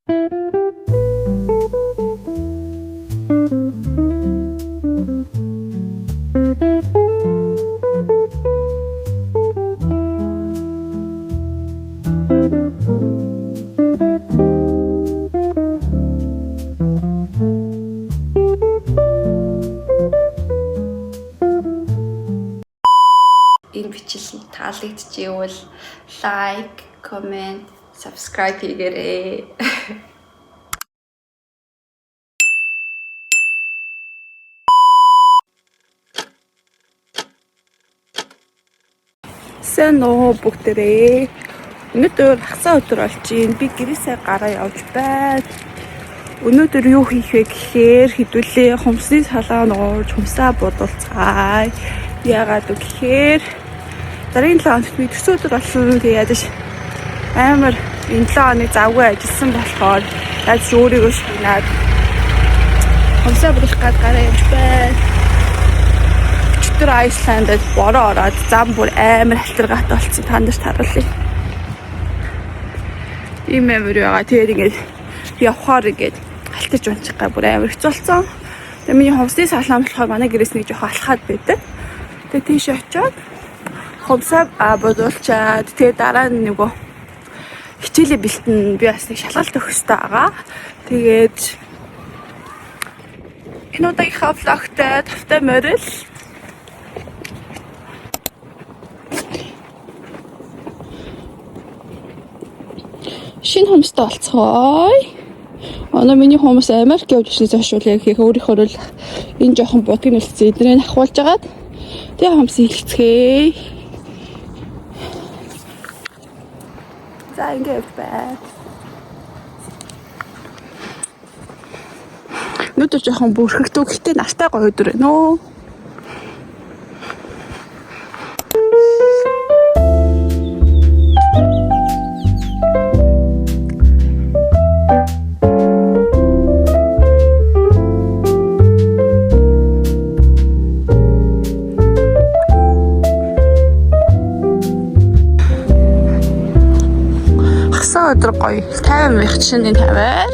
Энэ бичлэг таалагдчихвэл лайк, коммент, subscribe хийгээрэй. Сайн уу бүгдээрээ. Өнөөдөр хагас өдөр болж байна. Би гэрээсээ гараа явж байна. Өнөөдөр юу хийх вэ гэхээр хэдүүлээ хумсны салаа нуурж хумсаа бодолцгаая. Яагаад гэхээр дараагийн 7 хоногт би төсөө өдөр болсон. Тэгээд амар энэ 7 хоног завгүй ажилласан болохоор яаж өөрийгөө шигнаад хумсаа бодох гээд гараа явж байна. Өчигдөр Айсландд бороо ороод зам бүр амар халтаргаат болсон. Та нарт харуулъя. Ийм амар байгаа. Тэгээд ингээд явхаар ингээд халтарч унчих гай бүр амар хэцүү болсон. Тэгээд миний хумсны салаа болохоор манай гэрээс нэг жоох алхаад байдаг. Тэгээд тийш очиод хумсаа бодуулчаад тэгээд дараа нь нөгөө хичээлээ бэлтэн би бас нэг шалгалт өгөх хэрэгтэй байгаа. Тэгээд энэ удаагийнхаа влогтой тавтай морил шинэ хумстай болцгоё. Манай миний хумс Америк явж ирснээс хойш яг их өөрийнхөө л энэ жоохон будгийг нэлцээ эдрийг ахуулж агаад тэгээ хумс хэлцгээе. За ингээд бай. Нүдэр жоохон бүрхэгдүү гэхдээ нартай гоё өдөр байна оо. Өдөр гоё 50 мянга жишээний тавиар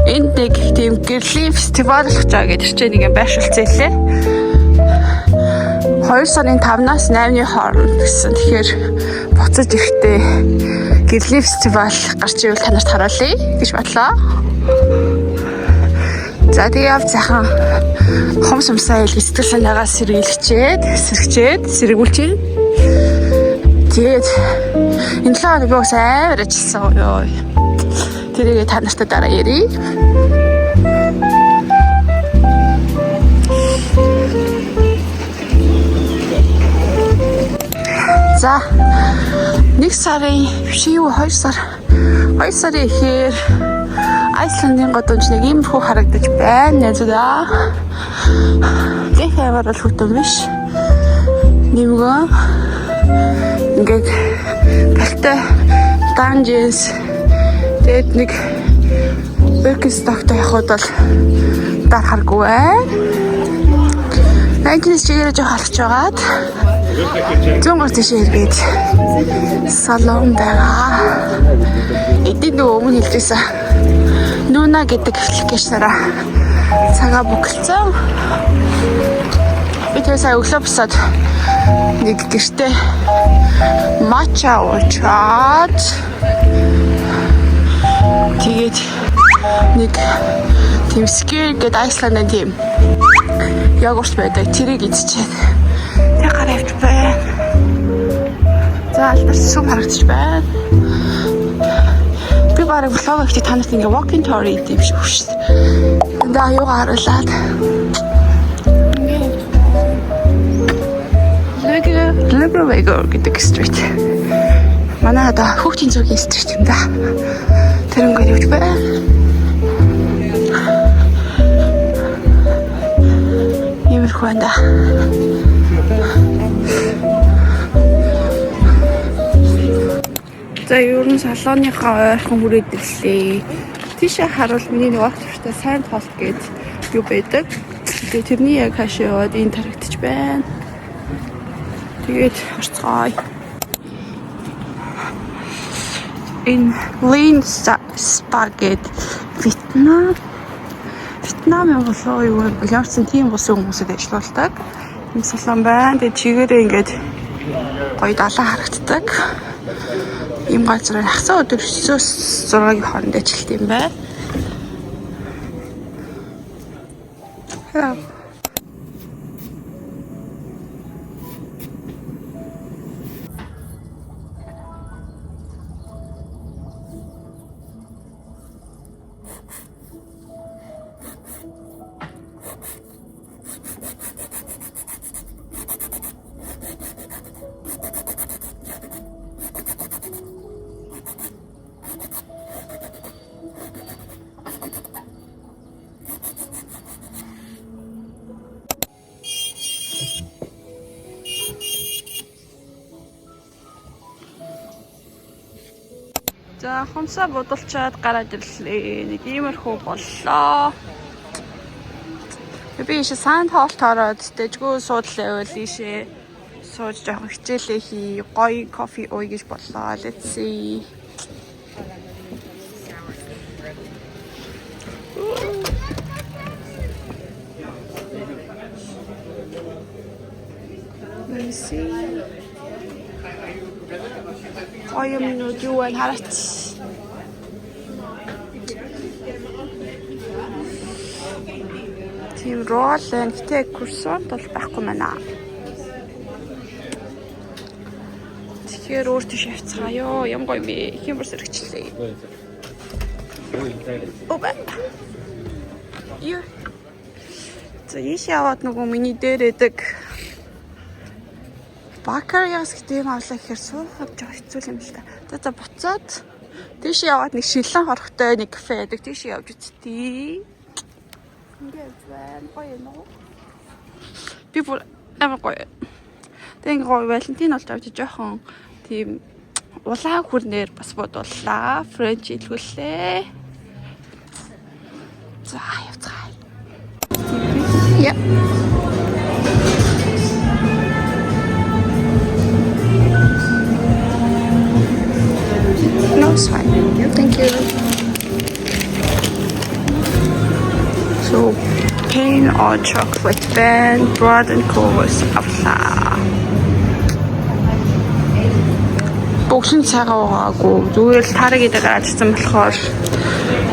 энд нэг тийм гэрлийн фестивал болж байгаа гэдэг чинь нэг юм байршуулсан хэлээ. 2 сарын 5-наас 8-ны хооронд гэсэн. Тэгэхээр буцаж ирэхдээ гэрлийн фестивал гарч ивэл та нарт харуулъя гэж бодлоо. За тэгээ яв цахан хумс хумсаа хэлбэл сэтгэл санаагаа сэргүүлчихэд тэгээд энэ 7 хоног би бас амар ажилласан ёо. Тэрийгээ та нартай дараа ярий. За 1 сарын биш юу 2 сарын ихээр Айсландын годомч нэг иймэрхүү харагдаж байна нэ. Гэх амар л хөтөн биш. Нэмгөө ингээд галтай данжинс тэгээд нэг Birkenstock-тай явхад бол дарахаргүй байна. Найнтинс чигээр жоох алхаж байгаад зөнгөр тийш эргээд салон байгаа. Эдийн нөгөө өмнө хэлжсэн Nuna гэдэг аппликейшнаараа цагаа бүгэлцэн. Би тэр сая өглөө босоод нэг гэртээ матча уучаад тэгээд нэг тийм скэр гэдэг Айсландын тийм йогурт байдаг. Тэрийг идчихээ. Тэг гараа явж байна. За алдар сүм харагдаж байна. Би бараг влог хийх танаас ингээ walking tour хийх юм шиг шүү дээ. Энд аюугаа харуулад. Лэгвэйгор гэдэг стрит. Манай одоо хүүхдийн зургийн стрит юм да. Тэрнгээр явж байна. Иймэрхүү байна да. За ер нь салооныхаа ойрхон хүрээд ирлээ. Тийшээ харуул миний нэг офистай сайн толт гээд юу байдаг. Тэгээ тэрний яг хашаа яваад энэ тарагдчих байна. Тэгээд орцгоё. Энэ Lean Спагет Вьетнамын болоо юу вэ? Ямарсан тийм улсын хүмүүсэд ажилладаг. Ийм салон байна. Тэгээ чигээрээ ингээд гоё далаа харагддаг. Ийм газар хагас өдөр 9-өөс 6-гийн хооронд ажилладаг юм байна. Hello. За хомсоо бодулчаад гараад ирлээ. Нэг иймэрхүү боллоо. Би ийшээ санд хоолт ороод дэжгүй суудлаа байвал ийшээ сууж жоох хичээлээ хий. Гоё кофе ууя гэж боллоо. Let's see. Let's see. Оюмнууд юу вэ хараач. Тийм рол энэтэй курсонт бол байхгүй мана. Тэгэхээр өөр тийш явцгаа ёо. Юм гоё би хэмбэр сэргчлээ. Оба. Юу. За ийш яваад нөгөө миний дээр эдэг Бакарьяс гэдэг юм авлаа гэхээр суухад жоо хэцүү юм л та. За буцаад тийш яваад нэг шилэн хорхтой нэг кафе байдаг. Тийш явж үзтий. Ингээд байна. Гоё нөө. Би бүр амар гоё. Тэг гоё Валентин болж авч жоохон тийм улаан хүрнээр бас бодууллаа. Френч илгүүллээ. За явцгаа. Яа. No, it's fine. Thank you. So, plain or chocolate band, broad and coarse авлаа. Бүгшин цагаан уугаагүй. Зүгээр л тараг идэг гараадсан болохоор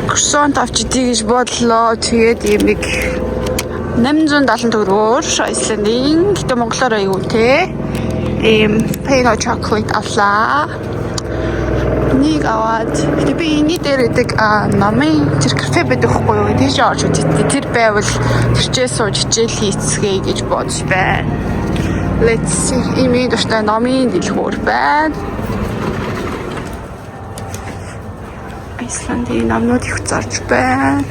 croissant авч идэх гэж бодлоо. Тэгээд ийм нэг 870 төгрөгөөр Iceland-ийн гэтээ монголоор аягүй те. Ийм plain or chocolate авлаа. Нэг аваад тэгээ би энэ дээр идэг намын тэр кафе байдаг хгүй юу тийш орж үзтээ тэр байвал тэрчээ сууж хичээл хийцгээе гэж бодож байна. Let's see имид өштэй намын дэлгүүр байна. Iceland-ийн намнууд их зарж байна.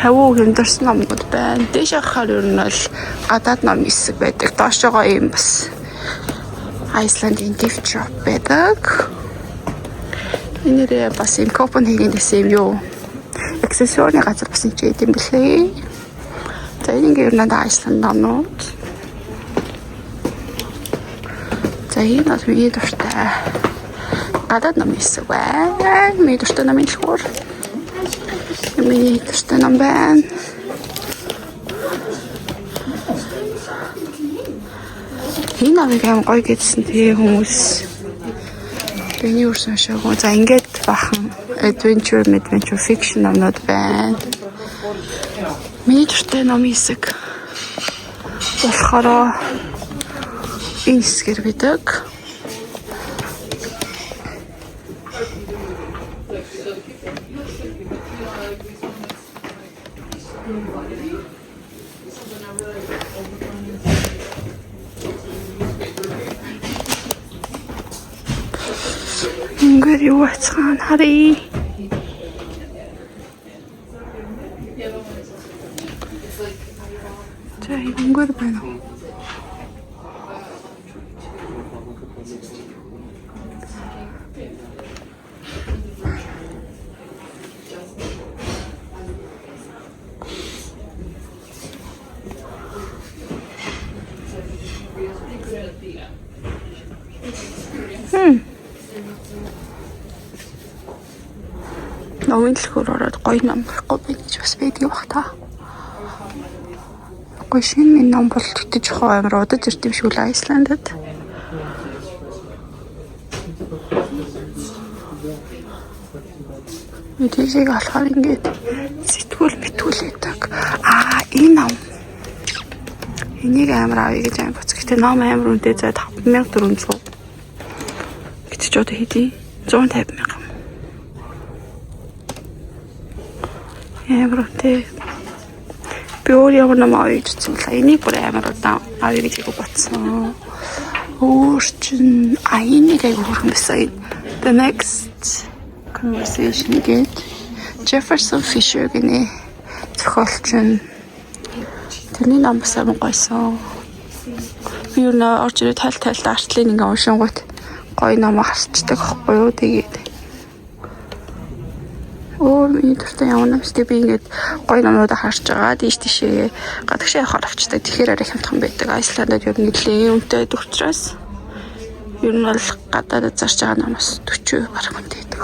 50 хэмдэрсэн намнууд байна. Дээш хахаар ер нь бол гадаад нам хэсэг байдаг. Доошогоо юм бас Iceland-ийн gift shop байдаг. Энэ бас юм Копенхагенээс юм юу аксессуарны газар бас нэг юм билээ. За энэ ингээ юу надад Iceland намнууд. За энэ бас миний дуртай гадаад нам хэсэг байна. Миний дуртай намын дэлгүүр. Миний дуртай нам байна. Энэ намыг аим гоё гэдсэн тэгээ хүмүүс Тэний үрсэн шоу. За ингээд бахан adventure fiction номнууд байна. Миний дуртай номын хэсэг болохоор энэ хэсгэр бидэг. Ингээд юу ацхан харъя. За ингээд байна. намын дэлгүүр ороод гоё ном авахгүй байх гэж бас байдаг бах та. Гоё шинэ ном бол тэгтэж хоо амар удаж ирд юм шиг үл Айсландд. Мэдээжийг алхаар ингээд сэтгүүл мэтгүүлээдэг. Энэ ном. Энийг амар авъя гэж ам боц. Гэтэ ном амар үнэтэй заа 5400. Гэтэ ч одоо хэдий 150,000. Амар үнэтэй. Би өөр ямар ном авъя гэж бодсон л энийг бүр амар удаан авъя гэж бодсон. Өөр чин энийг айгу хөрхөн байсан. The next conversation гээд Jefferson Fisher гэнэ зохиолч нь тэрний ном бас амар гойсон. Би юу нэ орж ирээд тайлд артлын ингээ уншингууд гоё ном харцдаг байхгүй юу. Тэгээд миний дуртай ямар номстэй би ингээд гоё номнуудаа харж байгаа. Тийшээ гадагшаа явахаар авчдаг. Тэгэхээр арай хямдхан байдаг. Айсландд ер нь нэлээд үнэтэй учраас ер нь бол гадаадд зарж байгаа номоос 40% гарах үнэтэй байдаг.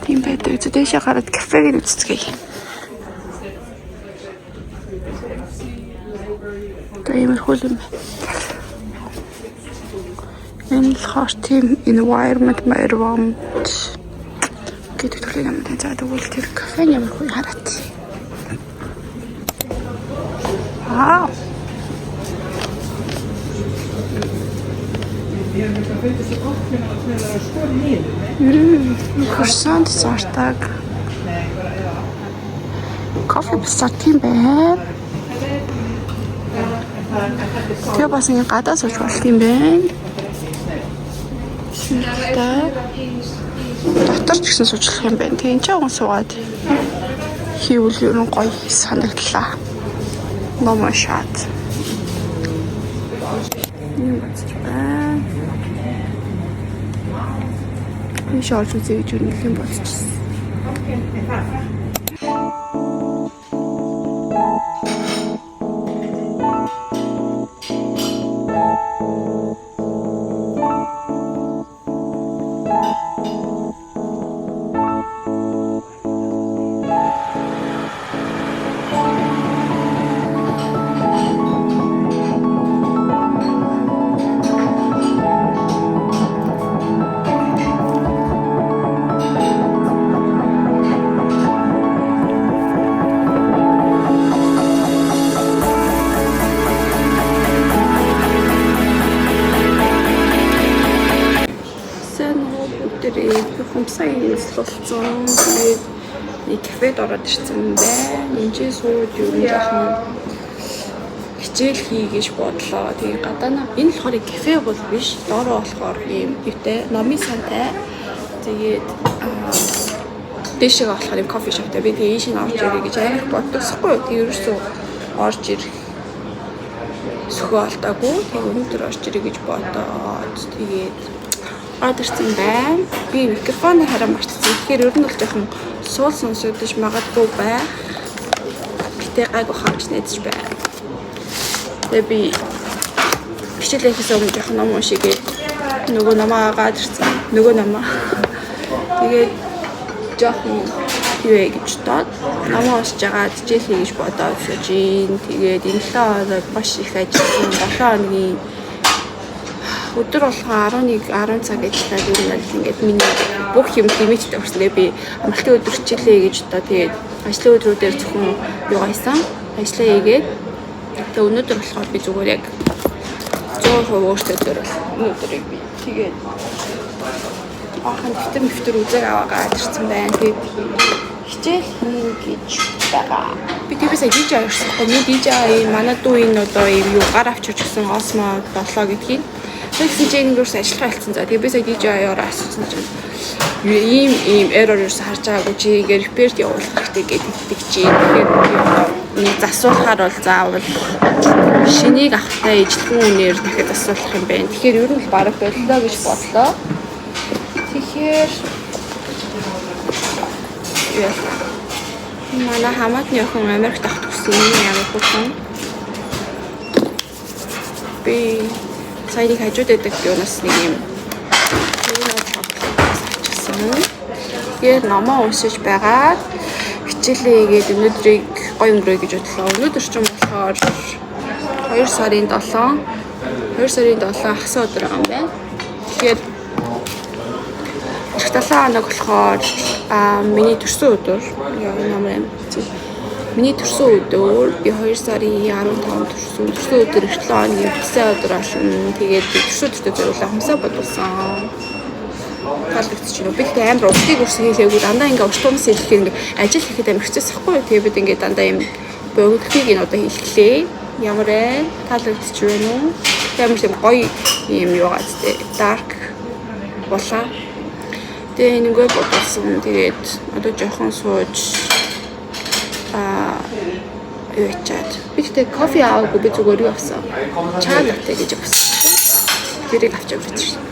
Тийм байдаг. Зэдээшээ гараад кафег үзцгээе. Иймэрхүү юм. Энэ болохоор тийм environment гэдэг төрлийн юм даа. Тэгвэл тэр кафений ямархуу хараад. Croissant сартаг. Кофе бисартын байна. Тэгээ бас ингэ гадаа сууж болох юм байна. Дотор ч гэсэн суучлах юм байна. Тэгээ энэ ч уун суугаад хийвэл ер нь гоё санагдлаа. Ном шат. Юм байна. Би шоолж үзье гэж үнэлэн болчихсон. Хумсаа болцсон. Тэгээд нэг кафед ороод ирсэн байна. Энд сууд юу юм яах нь хичээл хийгээж бодлоо. Тэгээд гадаа энэ болохоор кафе бол биш. Доороо болохоор ийм юутай номын сантай. Тэгээд дэшээ болохоор ийм кофе шоптай. Би тэгээд ийшээ орж ирээ гэж амар боддогсохгүй. Тэгээд ерөөсөө орж ирэх сөхөө алдаагүй. Тэгээд өнөөдөр орж ирээ гэж бодоод тэгээд ордерсэн байна. Би микрофоны хараа марцсан. Тэгэхээр ер нь бол жоохон суул сонсогдож магадгүй байх. Гэтэ гайгүй хаач найдаж байна. Тэгээ би хичээлээс өмнө жоохон ном уншигээд нөгөө намаа гаад ирсэн. Нөгөө намаа. Тэгээд жоохон юу ээ гэж бодоод намаа уншиж байгаа хичээл хий гэж бодоод сууж ийн. Тэгээд энэ 7 хоног маш их ажилласан. 7 хоногийн өдөр болгоо 11-10 цаг ажиллаад ирвэл ингээд миний бүх юм лимиттэй болсон. Би амралтын өдөр хичээлээ гэж одоо тэгээд ажлын өдрүүдээр зөвхөн юу гайсан ажлаа хийгээд тэгээд өнөөдөр болохоор би зүгээр яг 100% өөртөө төрөл өнөөдрийг би тэгээд ахын дэвтэр үзэг аваагаад ирсэн байна. Тэгээд хичээл хийн гэж байгаа. Би тиймээс DJ авчихсан. Миний DJ манай дүү энэ одоо юу гар авчиж гисэн Osmo 7 гэдгийг тэгсэн чинь ingээс ажиллах хэлсэн. За тэгээ би сая DJ-оор асуусан чинь ийм error юусэн харж байгаагүй чи ингээ repair явуулах хэрэгтэй гэдэг чи. Тэгэхээр засуулахаар бол заавал шинийг авахтай ижлэгэн үнээр дахиад засуулах юм байна. Тэгэхээр ер нь л бараг боллоо гэж бодлоо. Тэгэхээр манай хамаатны охин Америкт авах гэсэн юм ямар хөөрхөн. Би саяны хажууд байдаг юунаас нэг юм ачсан. Тэгэхээр номоо уншиж байгаа. Хичээлээ хийгээд өнөөдрийг гоё өнгөрөө гэж бодлоо. Өнөөдөр ч юм болохоор 2 сарын 7 хасаа өдөр байгаа юм байна. Тэгэхээр 7 хоног болохоор миний төрсөн өдөр. Яа нэмэр миний төрсөн өдөр би 2 сарын 15 төрсөн өдөр 7 хоногийн хасаа өдөр ашиг. Тэгээд төрсөн өдөртөө зориулсан хамсаа бодулсан. Таалагдчих юм. Би тэгээд амар уртыг өрсөн хийлээгүй дандаа ингээ уртумс хийлэхээр ингээ ажил хийхэд амар хэцээсэхгүй. Тэгээд бид ингээ дандаа юм богдохыг нь одоо хийлгэлээ. Ямар таалагдчих вэ нү? Амар тийм гоё юм юу гад тэ dark болоо. Тэгээд ингээ бодсон. Тэгээд одоо жоохон сууж ячаад би тэгээд кофе аваагүй би зүгээр юу авсан. Чаа латте гэж авсан. Тэрийг авч явж байна.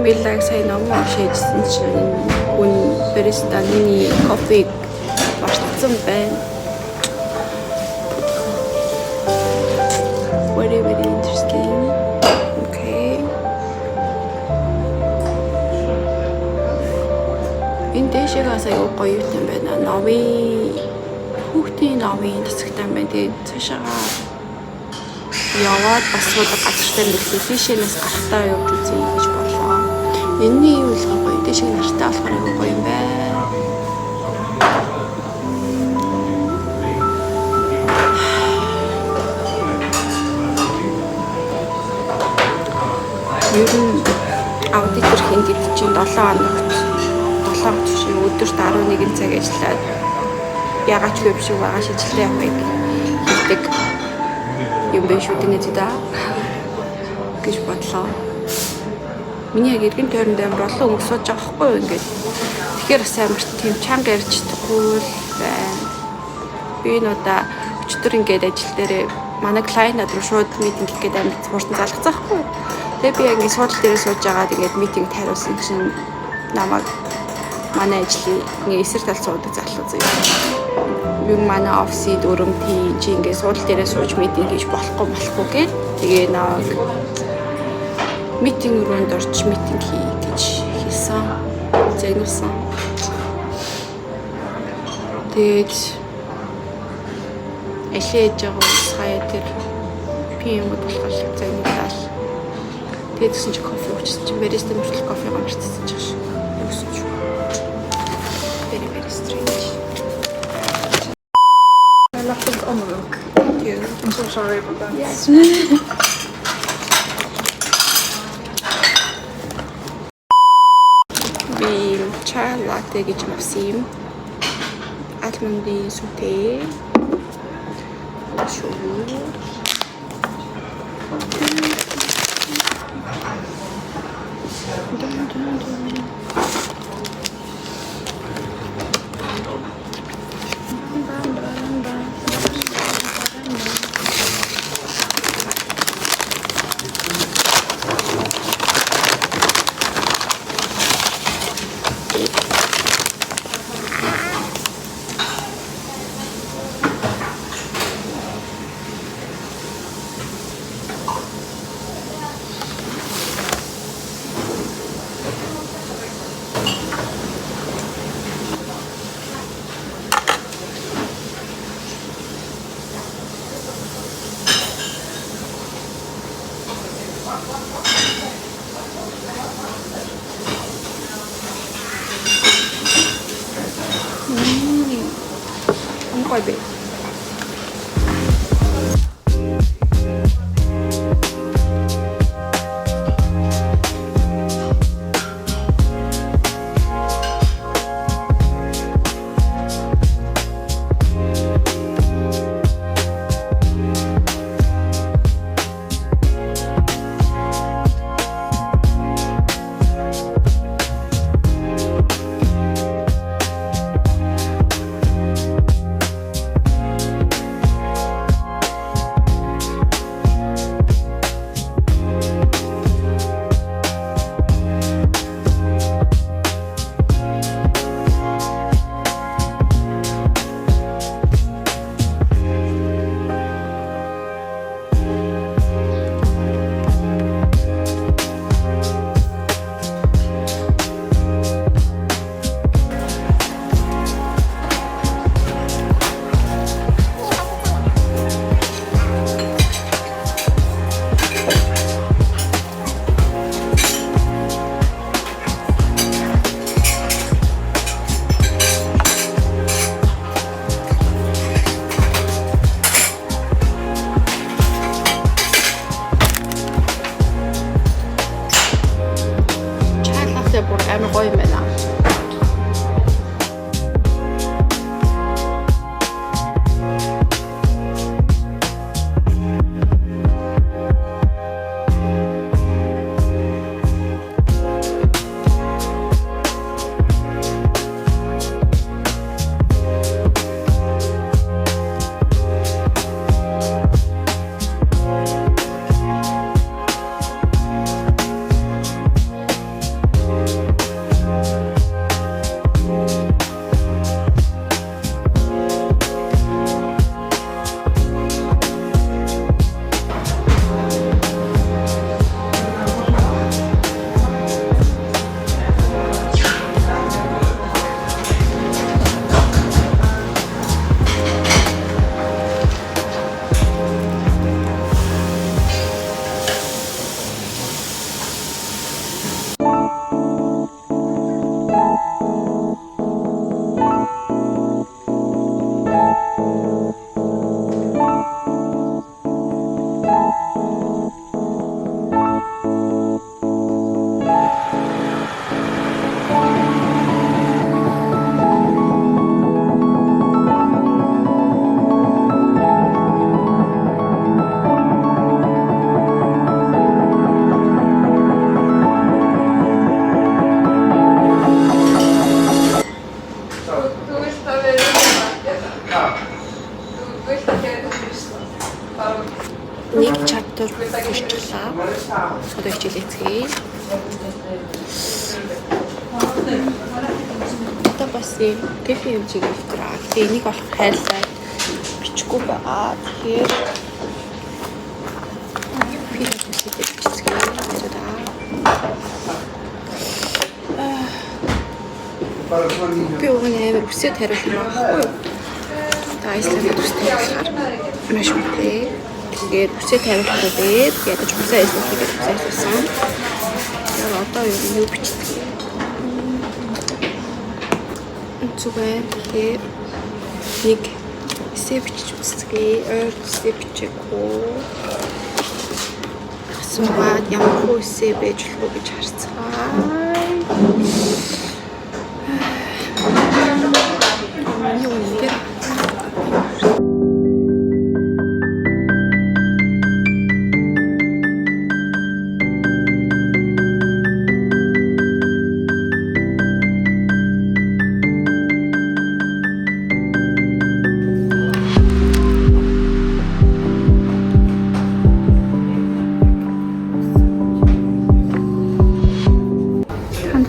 Билэг сая номоо шийдсэн чинь хүн баристаны кофег багтсан байна. Very interesting. Okay. Энэ дэшега сая гоё юм байна. Новын хүүхдийн новын тасагтай байна. Тэгээд цаашаа яваад бас суудаг газартай мэлээ тийшээс гарахтаа явж үзье гэж бодлоо. Энэний юу л гоё тийшээ нартай болохоор гоё юм байна. Ер нь аудитор хийгээд чинь 7 хоногт чинь өдөрт 11 цаг ажиллаад ягаад ч вэ биш байгаа шийдэлтэй явах хийдэг юм биш үү гэдэг гэж бодлоо. Миний яг эргэн тойронд амар олон өнгө сууж байгаа хгүй юу ингээд. Тэгэхээр бас амар тийм чанга ярьж чадахгүй л байна. Би энэ удаа өчтөр ингээд ажил дээрээ манай клиент руу шууд митинг хийх гээд амар хурдан залгацаахгүй. Тэгээ би ингээд суудлын дээрээ сууж байгаа тэгээд митинг тариулсан чинь намайг манай ажлын ингээд эсрэг тал суудаг залхуу заяа. Yung манай офисын дүрмтий чи ингээд суудлын дээрээ сууж митинг хийж болохгүй гээд тэгээ нэг митинг руунд орж митинг хий гэж хэлсэн. Зэгнүүлсэн. Тэгээд элээж байгаа сая тэр PM болохоор зэгнүүлээ. Тэгээд гэсэн чи кофе уучихсан чи бариста мөртөл кофе гомдчихсан ч гэж. Юусэн ч. Very strange. My laptop's on the hook. Thank you. I'm so sorry about that. Yes. Би чай латте гэж авсан юм. Алмондын сүтэй. Шуу. Không coi bị. Бүр амар гоё юм байна. Нэг чаптер хүрчлээ. Одоо хичээлээцгээе. Одоо бас юм тэфи хэмжээг дэвтраа. Тэгээ энийг болох хайлтаа бичихгүй байгаа. Тэгэхээр би өгнээр үсээ тариулах юм байхгүй юу? Айсланд үстэй болохоор маш үнэтэй. Тэгээд үсээ тариулах гэдэг ядаж үсээ айслах гэдэг үсээ айсласан. Яг одоо юу бичдэг? Зүгээр тэгээд нэг эсээ бичиж үзье. Ойр эсээ бичихгүй. Асуугаад ямар хөө эсээ байж болох вэ гэж харцгаая.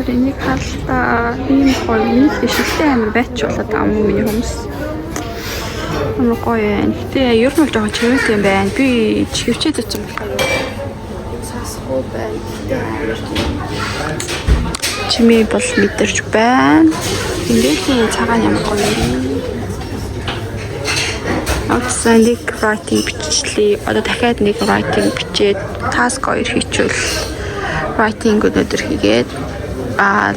Энийг хаалтаа ийм гоё миний шилтэй амир байч болоод байгаа юм миний хүмүүс. Амар гоё юм. Гэтэ ер нь бол жоохон чивэт юм байна. Би хөвчээд очсон болохоор сасгүй байна. Чимээ бол мэдэрч байна. Ингээд цагаан ямар гоё юм. Одсон нэг writing бичлээ. Одоо дахиад нэг writing бичээд task 2 хийчихвэл writing өнөөдөр хийгээд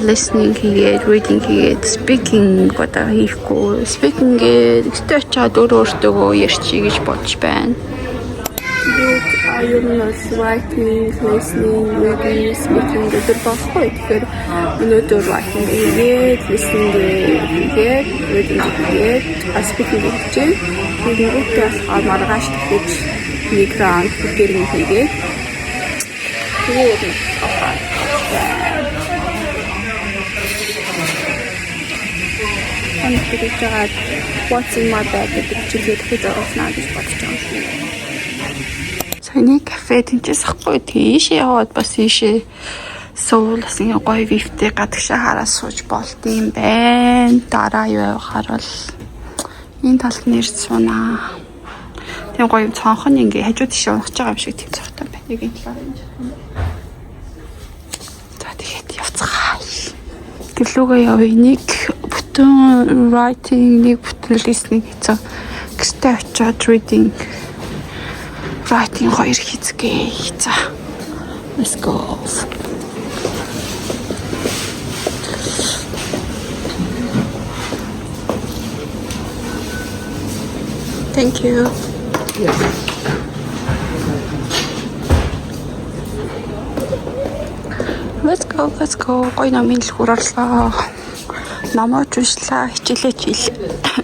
listening хийгээд reading хийгээд speaking одоо хийхгүй. Speaking гэхдээ очиад өөртөө ярьчих гэж бодож байна. Юу нэг writing, listening, reading, speaking гэдэг баггүй. Тэгэхээр өнөөдөр writing хийгээд, listening хийгээд, reading хийгээд, speaking хийчихээ. Нөгөөдөө болохоор маргааш тэгэж нэг round гэрэн хийгээд. Тэгээд тэгэж жаад what's in my bag гэдэг чиглэлд хийж оруулснаа гэж бодож байгаа юм. Саяны кафе тэнцээс ахгүй тийшээ яваад бас ийшээ суулсан гоё вивтэй гадагшаа хараа сууж болд юм байна. Дараа юу харвал энэ талд нэрч сунаа. Тэг гоё цонхон ингээ хажуу тийшээ унах байгаа юм шиг тийм цогтой байна. Нэг энэ талаар юм жаа. За тэгээд явцгаая. Гэлүүгээ явъя. Нэг бүтэн writing, нэг бүтэн listening хийцэн. Гэстэй очиад reading writing 2 хийцгээ. За. Let's go. Thank you. Yes. Let's go. Гой намын л хурлаа. Намаач ушлаа. Хичээлээ чил.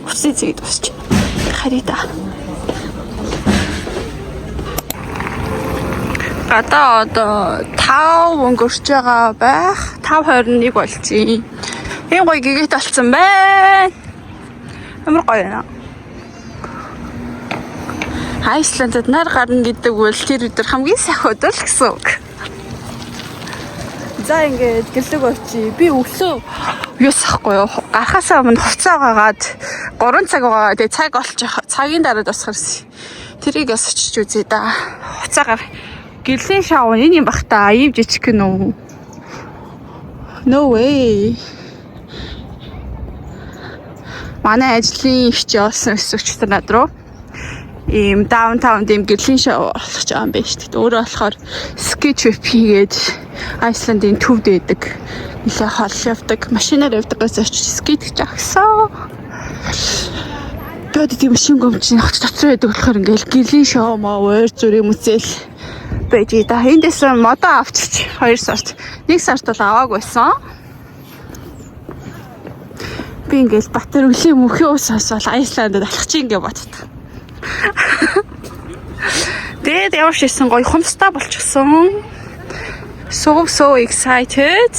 Үсээ зэгэд босч. Харида. Гадаа одоо 5 өнгөрч байгаа байх. 5:21 болчихъя. Энэ гоё гэгэт болсон байна. Амар гоё байна. Айсландд нар гарна гэдэг бол тэр өдөр хамгийн сайхан өдөр л гэсэн үг. За ингээд гэлэг очие. Би өглөө юусахгүй юу? Гарахаасаа өмнө хувцас аагаад 3 цаг байгаа. Тэгээ цаг олчих. Цагийн дараа тусахар. Тэрийг бас очиж үзье да. Хувцаагаар гэрлийн шоу энэ юм бах та. Ийм жижиг нөө. No way. Манай ажлын хичээл олсон өсвөгчтэй над руу ийм даунтаунд ийм гэрлийн шоу болох ч юм байна шүү дээ. Өөрөө болохоор ski trip хийгээд Айсландын төвд байдаг. Нилээ хол явдаг, машинаар явдаг гэсэн очиж ски гэж агсан. Тэгээд тийм машин гомчин хоч дотор байдаг болохоор ингээл гэрлийн шоу маа өөр зүрх мүцэл байж да. Эндээс модоо авчиж 2 сард 1 сард бол аваагүйсэн. Би ингээл Батар өлийн мөхөө ус асуул Айсландд алхах чинь ингээ боддог. Тэгээд явчихсан гоё хомстой болчихсон. So excited.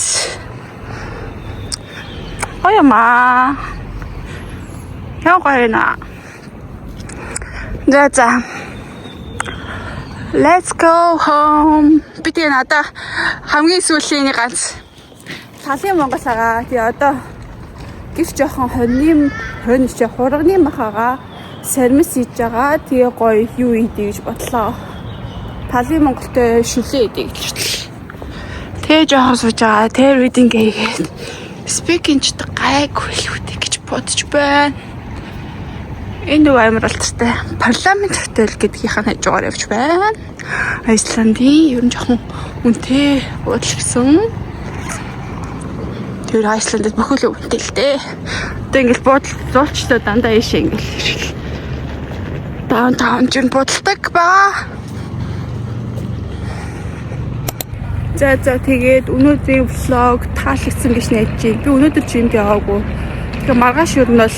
Ойма. Яа гайна. За. Let's go home. Би тэгээ надаа хамгийн сүүлийн ганц салын Монгол агаа. Тэгээ одоо гис жоохон хурганы махагаа сармис хийж байгаа. Тэгээ гоё юу ийдэй гэж бодлоо. Талын Монголтой шүлээ ийдэй гэж бодлоо. Тэгээ жоохон сууж байгаа. Тэгээ reading хийгээд speaking ч гайгүй л үтэй гэж бодож байна. Энэ амар алдартай парламент хотел гэдгийнх нь хажуугаар явж байна. Айсландын ер нь жоохон үнэтэй буудал гэсэн. Тэр Айсландд бөхөлөө үнэтэй л дээ. Одоо ингээл буудал зуулчтай дандаа ийшээ ингээл даунтаун чинь бодолдог ба. За тэгээд өнөөдрийн влог таалагдсан гэж найдаж байна. Би өнөөдөр жимд яваагүй. Тэгэхээр маргааш ер нь бол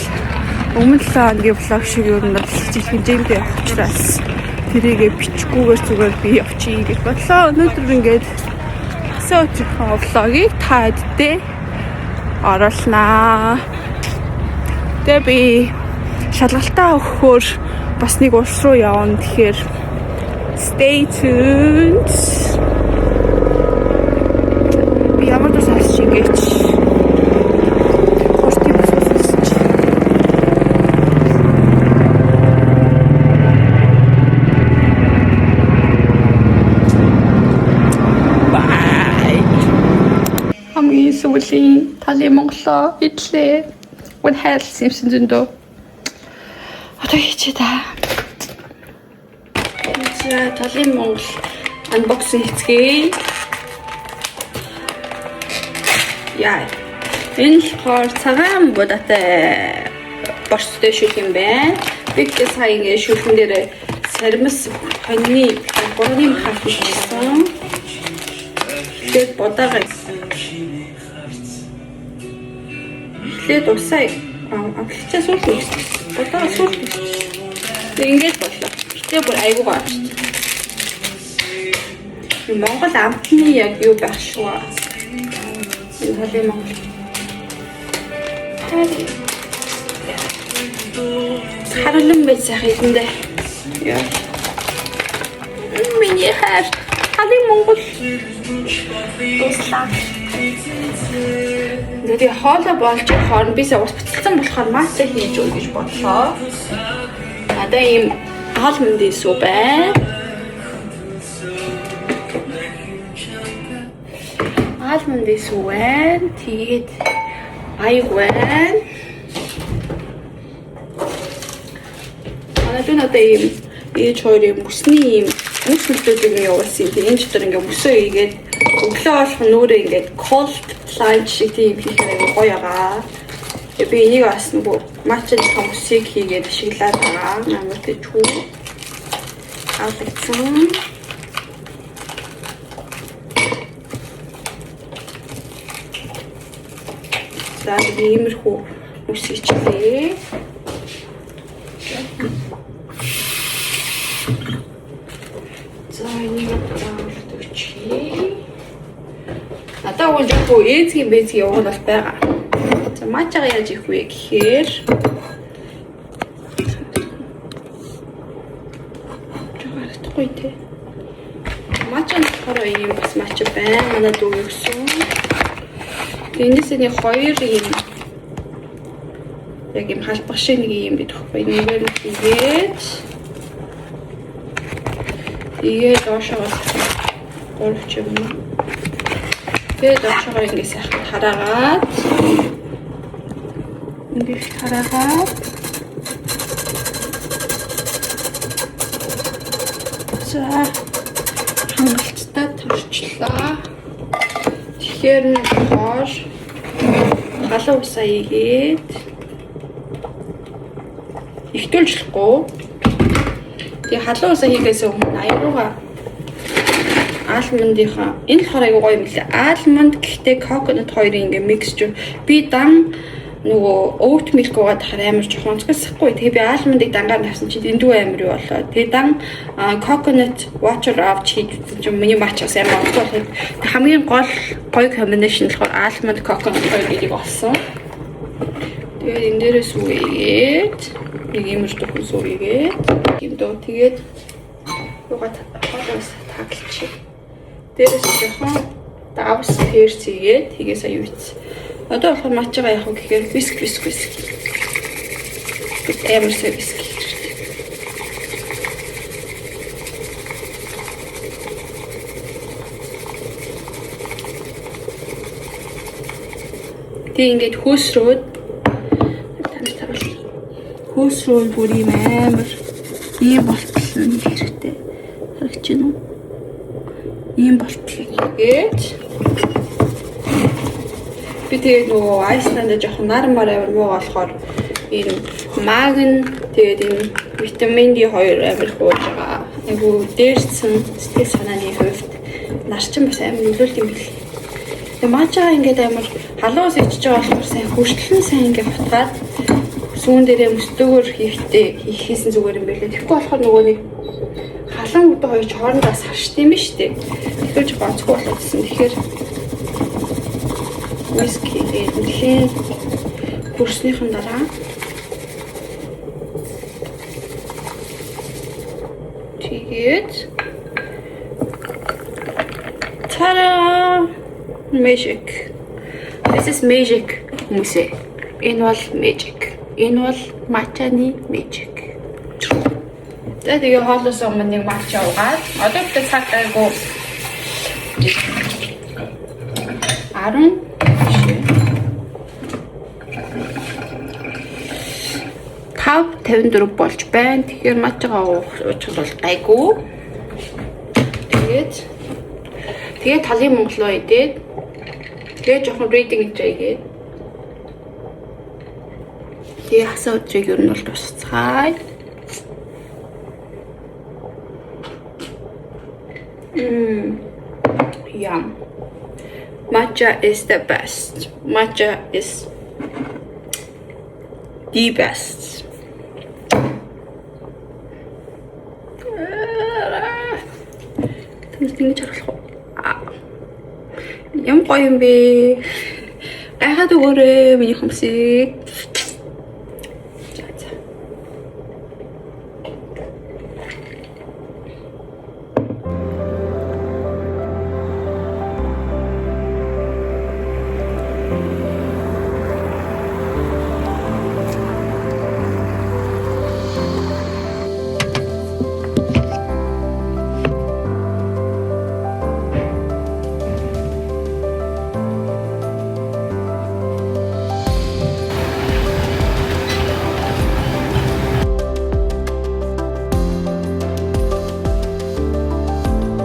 өмнө 7 хоногийн влог шиг ер нь бол жижиг жимд явах учраас тэрийгэ бичгүүгээр зүгээр би явчих гэж бодлоо. Өнөөдөр ингээд сөөчхөн влогийг та хэдтэй оруулнаа. Тэгээ би шалгалтаа өгөхөөр бас нэг улс руу явна. Тэгэхээр stay tuned. Ямар ч асууж ингэж хурдтай босчихсон чи. Бай. Хамгийн сүүлийн талын Монголоо идлээ. What hell seems to do? Одоо хийчээ та. За талын Монгол unboxing хийцгээе. Яа. Энэ болохоор цагаан будатай борцтой шүлэг юм байна. Бид сая ингэ шүлгэн дээр сармис хоньны гурван хавь хийсэн. Тэгээд бодаага тэгээд усаа амтлчаа суулгах. Бодаа суулгах. Тэгээд ингэж боллоо. Тэгээд бүр айгуу гооч. Монгол амтны яг юу байх шүү. Энэ талын Монгол. Харалан байцаах юмдаа. Яа. Миний хар талын Монгол. Туслаа. Тэгээд хоолой болж хоорн бисаа ус буцалсан болохоор матча хийж өгье гэж бодлоо. Надаа ийм хаалмын сүү байна. Хаалмын сүү байна. Тэгээд аяг байна. Надад ийм ээж хоёр ийм бүсний ийм мөс мөлтүүдийг явуулсан. Тэгээд энэ дотор ингээ мөсөө ийгээд өглөө болох нүрээ ингээд cold plunge шиг тийм хийхээр гоё байгаа. Би энийг бас нөгөө матчад хүмүүсийг хийгээд ашиглаад байгаа. Намайг ч хүү авчихсан. За иймэрхүү мөс хийчихлээ. За энийг надад бол яг хөө ээзгийн бэзгийн яваад бол байгаа. За матчаа яаж их вэ гэхээр жогохгүй те. Матчаа болохоор ийм бас матч байна. Манай дүү өгсөн. Энэс нэг хоёр ийм яг ийм халбах шиг нэг юм бид тахгүй. Нэгээр нь тэгээд доошоос гурвч юм. Тэгээд доошоо ингэ сайхан хараагаад ингэж хараагаад за хангалттай турчлаа. Тэгэхээр нэг хоош халуун усаа ийгээд ихтүүлжлэхгүй. Тэгээ халуун усаа хийгээс өмнө аяруугаа альмондынхаа энэ болохоор аягүй гоё юм лээ. Альмонд гэхдээ coconut хоёрын ингээ миксж би дан нөгөө oat milk уугаад тахаар амар жоохон онцгойсахгүй. Тэгээ би альмондыг дангаар тавьсан чинь дэндүү амар юу болоо. Тэгээ дан coconut water авч хийсэн чинь миний матч бас амар онцгой болоод хамгийн гоё combination болохоор альмонд coconut хоёр гэдгийг олсон. Тэгээд энэ дээрээс үегээд нэг юмш тохиол суугээд юм дөө тэгээд юугаад хоолоос таглчих. Дээрээс жоохон давс перц игээд тгээс аюуц. Одоо болохоор матчаа яах вэ гэхээр виск. Амар виск. Тэг ингээд хөөсрөөд бүр юм амар ийм болтолсон хэрэгтэй. Харагч гэнэ үү? Ийм болтол ингээд би тэгээд нөгөө Айсланд жоохон нар амар муу болохоор энэ магн тэгээд энэ витамин D2 амар хөөж байгаа. Айгу дээрсэн сэтгэл санааны хувьд нарчин бас амар нөлөөлт юм бэл. Тэгээд матчаа ингээд амар халуус ичж байгаа болохоор сайн хөртлөн сайн ингээд батгаад сүүн дээрээ мөстөгөр хийсэн зүгээр юм байлээ. Тэгэхгүй болохоор нөгөө нэг халуун үдэ хоёр хоорондоо саршд юм биш үү? Тэгэхээр гонцгой болчихсон. Тэгэхээр whisky эдгээр бүрснийхэн дараа тэгээд тара magic. This is magic хүмүүсээ. Энэ бол magic. Энэ бол матчаны magic. Тэгээд хоолоос өмнө нэг матча угаад одоо бид цаг айгу 5:54 болж байна. Тэгэхээр матчаа уучих бол гайгүй. Тэгээд талын монголоо идээд тэгээд жоохон reading хийгээд тэгээд хасаа өдрийг ер нь бол тусцгаая. Yum. Matcha is the best. Matcha is the best. Тэнгэр чарлах. Юм гоё юм бэ. Гайхаад өгөөрэй миний хүмүүсийг.